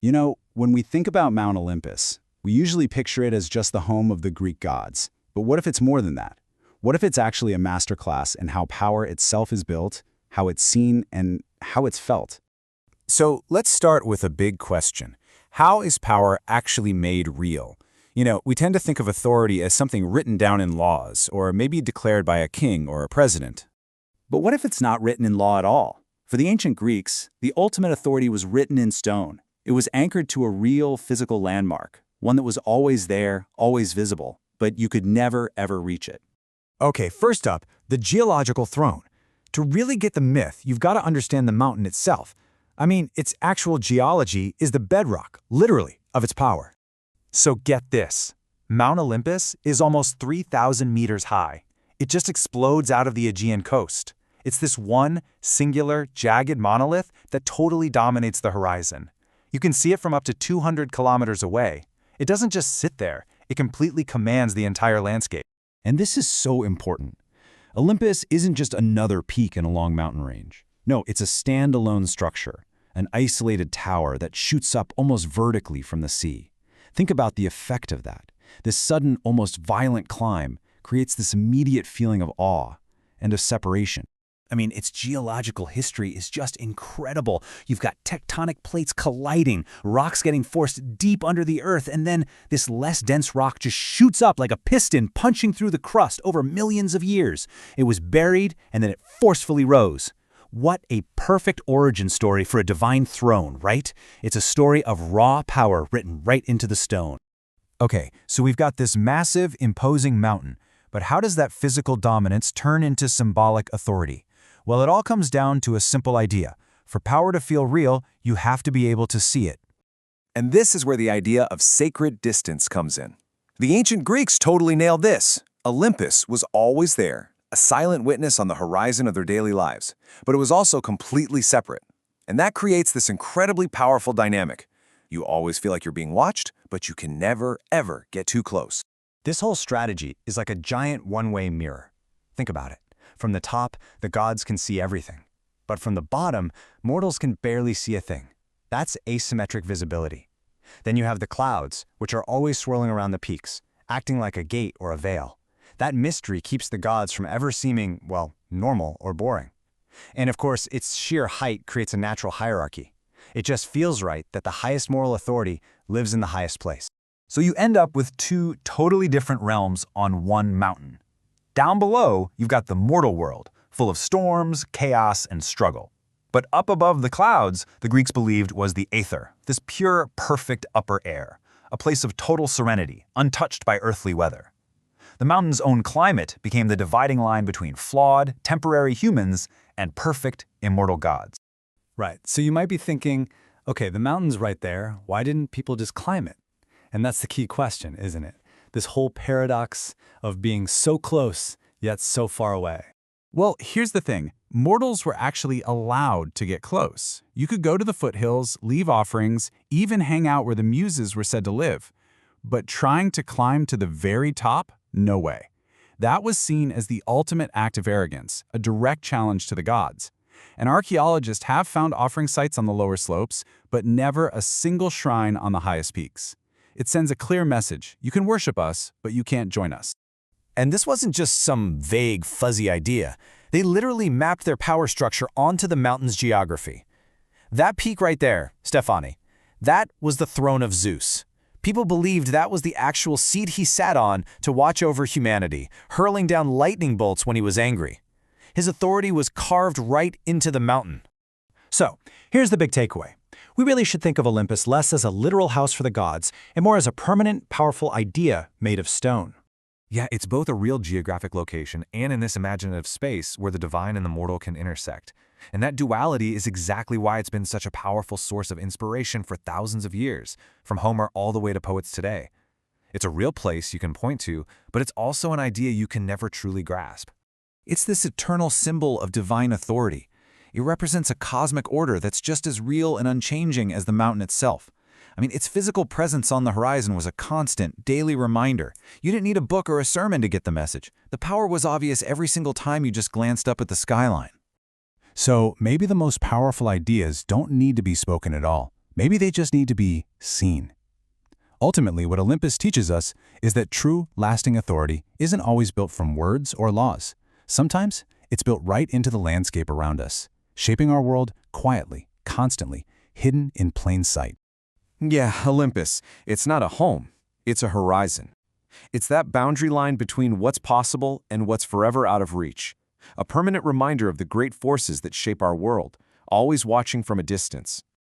You know, when we think about Mount Olympus, we usually picture it as just the home of the Greek gods. But what if it's more than that? What if it's actually a masterclass in how power itself is built, how it's seen, and how it's felt? So let's start with a big question. How is power actually made real? We tend to think of authority as something written down in laws, or maybe declared by a king or a president. But what if it's not written in law at all? For the ancient Greeks, the ultimate authority was written in stone. It was anchored to a real physical landmark, one that was always there, always visible, but you could never, ever reach it. Okay, first up, the geological throne. To really get the myth, you've got to understand the mountain itself. Its actual geology is the bedrock, literally, of its power. So get this. Mount Olympus is almost 3,000 meters high. It just explodes out of the Aegean coast. It's this one, singular, jagged monolith that totally dominates the horizon. You can see it from up to 200 kilometers away. It doesn't just sit there, it completely commands the entire landscape. And this is so important. Olympus isn't just another peak in a long mountain range. No, it's a standalone structure, an isolated tower that shoots up almost vertically from the sea. Think about the effect of that. This sudden, almost violent climb creates this immediate feeling of awe and of separation. Its geological history is just incredible. You've got tectonic plates colliding, rocks getting forced deep under the earth, and then this less dense rock just shoots up like a piston punching through the crust over millions of years. It was buried, and then it forcefully rose. What a perfect origin story for a divine throne, right? It's a story of raw power written right into the stone. Okay, so we've got this massive, imposing mountain, but how does that physical dominance turn into symbolic authority? Well, it all comes down to a simple idea. For power to feel real, you have to be able to see it. And this is where the idea of sacred distance comes in. The ancient Greeks totally nailed this. Olympus was always there, a silent witness on the horizon of their daily lives, but it was also completely separate. And that creates this incredibly powerful dynamic. You always feel like you're being watched, but you can never, ever get too close. This whole strategy is like a giant one-way mirror. Think about it. From the top, the gods can see everything. But from the bottom, mortals can barely see a thing. That's asymmetric visibility. Then you have the clouds, which are always swirling around the peaks, acting like a gate or a veil. That mystery keeps the gods from ever seeming, well, normal or boring. And of course, its sheer height creates a natural hierarchy. It just feels right that the highest moral authority lives in the highest place. So you end up with two totally different realms on one mountain. Down below, you've got the mortal world, full of storms, chaos, and struggle. But up above the clouds, the Greeks believed was the aether, this pure, perfect upper air, a place of total serenity, untouched by earthly weather. The mountain's own climate became the dividing line between flawed, temporary humans and perfect, immortal gods. Right, so you might be thinking, okay, the mountain's right there, why didn't people just climb it? And that's the key question, isn't it? This whole paradox of being so close, yet so far away. Well, here's the thing. Mortals were actually allowed to get close. You could go to the foothills, leave offerings, even hang out where the muses were said to live. But trying to climb to the very top? No way. That was seen as the ultimate act of arrogance, a direct challenge to the gods. And archaeologists have found offering sites on the lower slopes, but never a single shrine on the highest peaks. It sends a clear message. You can worship us, but you can't join us. And this wasn't just some vague, fuzzy idea. They literally mapped their power structure onto the mountain's geography. That peak right there, Stefani, that was the throne of Zeus. People believed that was the actual seat he sat on to watch over humanity, hurling down lightning bolts when he was angry. His authority was carved right into the mountain. So, here's the big takeaway. We really should think of Olympus less as a literal house for the gods and more as a permanent, powerful idea made of stone. Yeah, it's both a real geographic location and in this imaginative space where the divine and the mortal can intersect. And that duality is exactly why it's been such a powerful source of inspiration for thousands of years, from Homer all the way to poets today. It's a real place you can point to, but it's also an idea you can never truly grasp. It's this eternal symbol of divine authority. It represents a cosmic order that's just as real and unchanging as the mountain itself. Its physical presence on the horizon was a constant, daily reminder. You didn't need a book or a sermon to get the message. The power was obvious every single time you just glanced up at the skyline. So maybe the most powerful ideas don't need to be spoken at all. Maybe they just need to be seen. Ultimately, what Olympus teaches us is that true, lasting authority isn't always built from words or laws. Sometimes, it's built right into the landscape around us, shaping our world quietly, constantly, hidden in plain sight. Yeah, Olympus. It's not a home. It's a horizon. It's that boundary line between what's possible and what's forever out of reach. A permanent reminder of the great forces that shape our world, always watching from a distance.